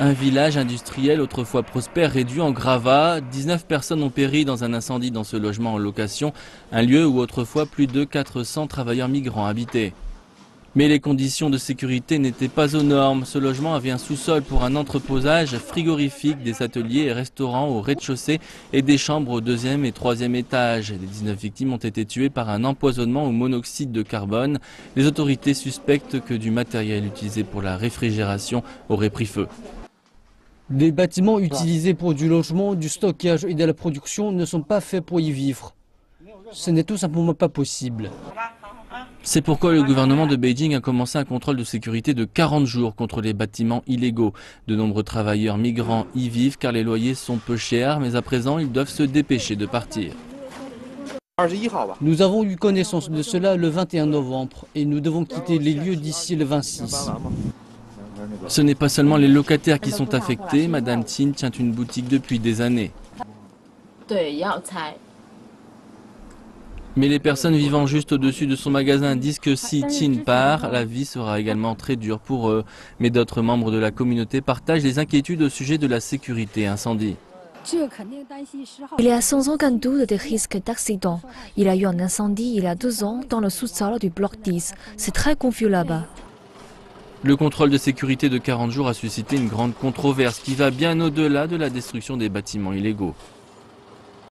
Un village industriel autrefois prospère réduit en gravat. 19 personnes ont péri dans un incendie dans ce logement en location, un lieu où autrefois plus de 400 travailleurs migrants habitaient. Mais les conditions de sécurité n'étaient pas aux normes. Ce logement avait un sous-sol pour un entreposage frigorifique, des ateliers et restaurants au rez-de-chaussée et des chambres au deuxième et troisième étage. Les 19 victimes ont été tuées par un empoisonnement au monoxyde de carbone. Les autorités suspectent que du matériel utilisé pour la réfrigération aurait pris feu. Les bâtiments utilisés pour du logement, du stockage et de la production ne sont pas faits pour y vivre. Ce n'est tout simplement pas possible. C'est pourquoi le gouvernement de Beijing a commencé un contrôle de sécurité de 40 jours contre les bâtiments illégaux. De nombreux travailleurs migrants y vivent car les loyers sont peu chers, mais à présent ils doivent se dépêcher de partir. Nous avons eu connaissance de cela le 21 novembre et nous devons quitter les lieux d'ici le 26. Ce n'est pas seulement les locataires qui sont affectés, Madame Tin tient une boutique depuis des années. Mais les personnes vivant juste au-dessus de son magasin disent que si Tin part, la vie sera également très dure pour eux. Mais d'autres membres de la communauté partagent les inquiétudes au sujet de la sécurité incendie. Il y a sans aucun doute des risques d'accident. Il y a eu un incendie il y a 2 ans dans le sous-sol du bloc 10. C'est très confus là-bas. Le contrôle de sécurité de 40 jours a suscité une grande controverse qui va bien au-delà de la destruction des bâtiments illégaux.